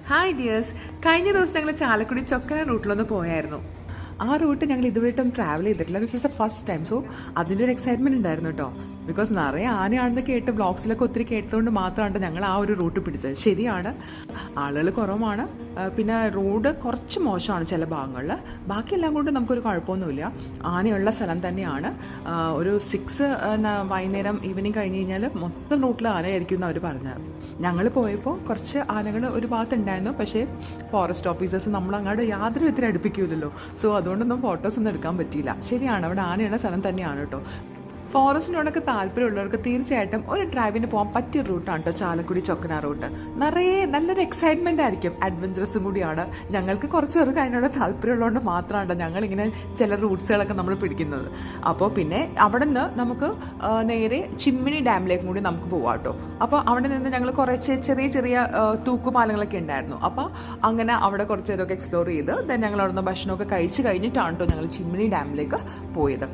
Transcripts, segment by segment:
Hi dears, കഴിഞ്ഞ ദിവസം ഞങ്ങൾ ചാലക്കുടി ചൊക്കന റൂട്ടിലൊന്ന് പോയായിരുന്നു. ആ റൂട്ട് ഞങ്ങൾ ഇതുവരെയായിട്ടും ട്രാവൽ ചെയ്തിട്ടില്ല. This is A first time. So അതിൻ്റെ ഒരു എക്സൈറ്റ്മെൻറ്റ് ഉണ്ടായിരുന്നു കേട്ടോ. ബിക്കോസ് നിറയെ ആനയാണെന്ന് കേട്ട് ബ്ലോഗ്സിലൊക്കെ ഒത്തിരി കേട്ടതുകൊണ്ട് മാത്രമാണ് ഞങ്ങൾ ആ ഒരു റൂട്ട് പിടിച്ചത്. ശരിയാണ്, ആളുകൾ കുറവാണ്, പിന്നെ റോഡ് കുറച്ച് മോശമാണ് ചില ഭാഗങ്ങളിൽ. ബാക്കിയെല്ലാം കൊണ്ട് നമുക്കൊരു കുഴപ്പമൊന്നുമില്ല. ആനയുള്ള സ്ഥലം തന്നെയാണ്. ഒരു 6 വൈകുന്നേരം ഈവനിങ് കഴിഞ്ഞ് കഴിഞ്ഞാൽ മൊത്തം റൂട്ടിൽ ആനയായിരിക്കും എന്ന് അവർ പറഞ്ഞത്. ഞങ്ങൾ പോയപ്പോൾ കുറച്ച് ആനകൾ ഒരു ഭാഗത്തുണ്ടായിരുന്നു. പക്ഷേ ഫോറസ്റ്റ് ഓഫീസേഴ്സ് നമ്മളങ്ങോട്ട് യാതൊരു വിധത്തിൽ അടുപ്പിക്കില്ലല്ലോ. സോ അതുകൊണ്ടൊന്നും ഫോട്ടോസൊന്നും എടുക്കാൻ പറ്റിയില്ല. ശരിയാണ്, അവിടെ ആനയുള്ള സ്ഥലം തന്നെയാണ് കേട്ടോ. ഫോറസ്റ്റിനോടൊക്കെ താല്പര്യമുള്ളവർക്ക് തീർച്ചയായിട്ടും ഒരു ഡ്രൈവിന് പോകാൻ പറ്റിയ റൂട്ടാണ് കേട്ടോ ചാലക്കുടി ചൊക്കന റൂട്ട്. നിറയെ നല്ലൊരു എക്സൈറ്റ്മെൻ്റ് ആയിരിക്കും, അഡ്വഞ്ചറസും കൂടിയാണ്. ഞങ്ങൾക്ക് കുറച്ച് പേർക്ക് അതിനോട് താല്പര്യമുള്ളതുകൊണ്ട് മാത്രമാണ് ഞങ്ങളിങ്ങനെ ചില റൂട്ട്സുകളൊക്കെ നമ്മൾ പിടിക്കുന്നത്. അപ്പോൾ പിന്നെ അവിടെ നിന്ന് നമുക്ക് നേരെ ചിമ്മിനി ഡാമിലേക്കും കൂടി നമുക്ക് പോകാം കേട്ടോ. അപ്പോൾ അവിടെ നിന്ന് ഞങ്ങൾ കുറച്ച് ചെറിയ ചെറിയ തൂക്കുപാലങ്ങളൊക്കെ ഉണ്ടായിരുന്നു. അപ്പോൾ അങ്ങനെ അവിടെ കുറച്ച് നേരമൊക്കെ എക്സ്പ്ലോർ ചെയ്ത് ഞങ്ങൾ അവിടെ നിന്ന് ഭക്ഷണമൊക്കെ കഴിച്ച് കഴിഞ്ഞിട്ടാണ് കേട്ടോ ഞങ്ങൾ ചിമ്മിനി ഡാമിലേക്ക് പോയത്.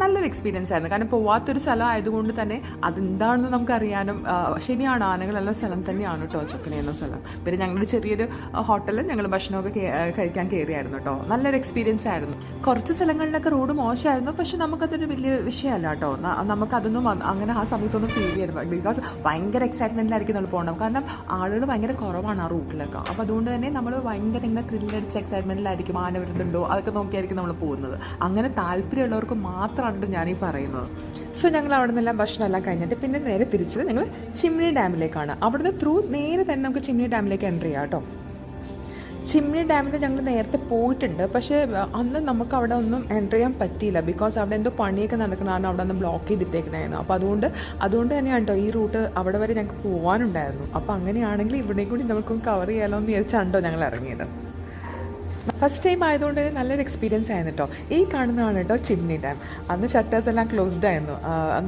നല്ലൊരു എക്സ്പീരിയൻസ് ആയിരുന്നു. കാരണം പോവാത്തൊരു സ്ഥലം ആയതുകൊണ്ട് തന്നെ അതെന്താണെന്ന് നമുക്കറിയാനും. ശരിയാണ്, ആനകളുള്ള സ്ഥലം തന്നെയാണ് കേട്ടോ ചൊക്കന എന്ന സ്ഥലം. പിന്നെ ഞങ്ങളുടെ ചെറിയൊരു ഹോട്ടലിൽ ഞങ്ങൾ ഭക്ഷണമൊക്കെ കഴിക്കാൻ കയറിയായിരുന്നു കേട്ടോ. നല്ലൊരു എക്സ്പീരിയൻസ് ആയിരുന്നു. കുറച്ച് സ്ഥലങ്ങളിലൊക്കെ റോഡ് മോശമായിരുന്നു, പക്ഷെ നമുക്കതൊരു വലിയ വിഷയമല്ല കേട്ടോ. നമുക്കതൊന്നും അങ്ങനെ ആ സമയത്തൊന്നും ഫീൽ ചെയ്യായിരുന്നു. ബിക്കോസ് ഭയങ്കര എക്സൈറ്റ്മെൻറ്റിലായിരിക്കും നമ്മൾ പോകണം. കാരണം ആളുകൾ ഭയങ്കര കുറവാണ് ആ റൂട്ടിലൊക്കെ. അപ്പോൾ അതുകൊണ്ട് തന്നെ നമ്മൾ ഭയങ്കര ഇങ്ങനെ ത്രില്ലടിച്ച് എക്സൈറ്റ്മെൻറ്റിലായിരിക്കും. ആന വരുന്നുണ്ടോ അതൊക്കെ നോക്കിയായിരിക്കും നമ്മൾ പോകുന്നത്. അങ്ങനെ താല്പര്യമുള്ളവർക്ക് മാത്രമാണ് ഞാനീ പറയുന്നത്. സോ ഞങ്ങൾ അവിടെ നിന്നെല്ലാം ഭക്ഷണമെല്ലാം കഴിഞ്ഞിട്ട് പിന്നെ നേരെ തിരിച്ചത് ഞങ്ങൾ ചിമ്മിനി ഡാമിലേക്കാണ്. അവിടുന്ന് നേരെ തന്നെ നമുക്ക് ചിമ്മിനി ഡാമിലേക്ക് എൻ്റർ ചെയ്യാം കേട്ടോ. ചിമ്മിനി ഡാമിൽ ഞങ്ങൾ നേരത്തെ പോയിട്ടുണ്ട്, പക്ഷേ അന്ന് നമുക്ക് അവിടെ ഒന്നും എൻ്റർ ചെയ്യാൻ പറ്റിയില്ല. ബിക്കോസ് അവിടെ എന്തോ പണിയൊക്കെ നടക്കുന്നതാണ്, അവിടെ ഒന്ന് ബ്ലോക്ക് ചെയ്തിട്ടേക്കണായിരുന്നു. അപ്പോൾ അതുകൊണ്ട് തന്നെയാണ് കേട്ടോ ഈ റൂട്ട് അവിടെ വരെ ഞങ്ങൾക്ക് പോകാനുണ്ടായിരുന്നു. അപ്പോൾ അങ്ങനെയാണെങ്കിൽ ഇവിടെയും കൂടി നമുക്കൊന്ന് കവർ ചെയ്യാമല്ലോ എന്ന് വിചാരിച്ചാണ്ടോ ഞങ്ങൾ ഇറങ്ങിയത്. ഫസ്റ്റ് ടൈം ആയതുകൊണ്ട് തന്നെ നല്ലൊരു എക്സ്പീരിയൻസ് ആയിരുന്നു കേട്ടോ. ഈ കാണുന്നതാണ് കേട്ടോ ചിമ്മിനി ഡാം. അന്ന് ഷട്ടേഴ്സ് എല്ലാം ക്ലോസ്ഡ് ആയിരുന്നു,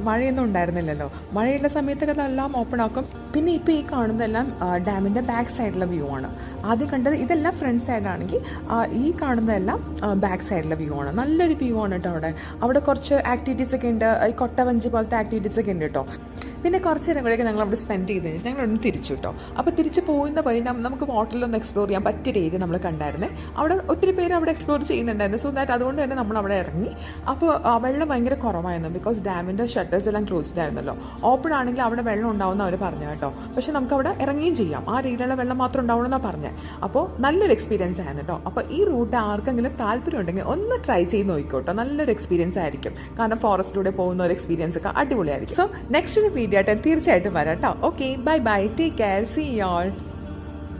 മഴയൊന്നും ഉണ്ടായിരുന്നില്ലല്ലോ. മഴയുള്ള സമയത്തൊക്കെ അതെല്ലാം ഓപ്പൺ ആക്കും. പിന്നെ ഇപ്പോൾ ഈ കാണുന്നതെല്ലാം ഡാമിൻ്റെ ബാക്ക് സൈഡിലെ വ്യൂ ആണ്. ആദ്യം കണ്ടത് ഇതെല്ലാം ഫ്രണ്ട് സൈഡാണെങ്കിൽ ഈ കാണുന്നതെല്ലാം ബാക്ക് സൈഡിലെ വ്യൂ ആണ്. നല്ലൊരു വ്യൂ ആണ് കേട്ടോ. അവിടെ കുറച്ച് ആക്ടിവിറ്റീസൊക്കെ ഉണ്ട്, ഈ കൊട്ടവഞ്ചി പോലത്തെ ആക്ടിവിറ്റീസൊക്കെ ഉണ്ട് കേട്ടോ. പിന്നെ കുറച്ച് നേരം കൂടെയൊക്കെ ഞങ്ങൾ അവിടെ സ്പെൻഡ് ചെയ്ത് കഴിഞ്ഞിട്ട് ഞങ്ങളൊന്ന് തിരിച്ചു കേട്ടോ. അപ്പോൾ തിരിച്ച് പോകുന്ന വഴി നമുക്ക് ഹോട്ടലിലൊന്ന് എക്സ്പ്ലോർ ചെയ്യാൻ പറ്റിയ ഏരിയ നമ്മൾ കണ്ടായിരുന്നേ. അവിടെ ഒത്തിരി പേര് അവിടെ എക്സ്പ്ലോർ ചെയ്യുന്നുണ്ടായിരുന്നു. സോ ദാറ്റ് അതുകൊണ്ട് തന്നെ നമ്മൾ അവിടെ ഇറങ്ങി. അപ്പോൾ വെള്ളം ഭയങ്കര കുറവായിരുന്നു. ബിക്കോസ് ഡാമിൻ്റെ ഷട്ടേഴ്സ് എല്ലാം ക്ലോസ്ഡ് ആയിരുന്നല്ലോ. ഓപ്പൺ ആണെങ്കിൽ അവിടെ വെള്ളം ഉണ്ടാവുമെന്ന് അവർ പറഞ്ഞു കേട്ടോ. പക്ഷേ നമുക്ക് അവിടെ ഇറങ്ങുകയും ചെയ്യാം. ആ രീതിയിലുള്ള വെള്ളം മാത്രം ഉണ്ടാവണമെന്നാണ് പറഞ്ഞത്. അപ്പോൾ നല്ലൊരു എക്സ്പീരിയൻസ് ആയിരുന്നു കേട്ടോ. അപ്പോൾ ഈ റൂട്ട് ആർക്കെങ്കിലും താല്പര്യം ഉണ്ടെങ്കിൽ ഒന്ന് ട്രൈ ചെയ്ത് നോക്കിക്കോട്ടോ. നല്ലൊരു എക്സ്പീരിയൻസ് ആയിരിക്കും. കാരണം ഫോറസ്റ്റിലൂടെ പോകുന്ന ഒരു എക്സ്പീരിയൻസ് ഒക്കെ അടിപൊളിയായിരിക്കും. സോ നെക്സ്റ്റ് വീഡിയോ ആയിട്ട് തീർച്ചയായിട്ടും വരാം കേട്ടോ. Okay, bye bye, take care, see you all.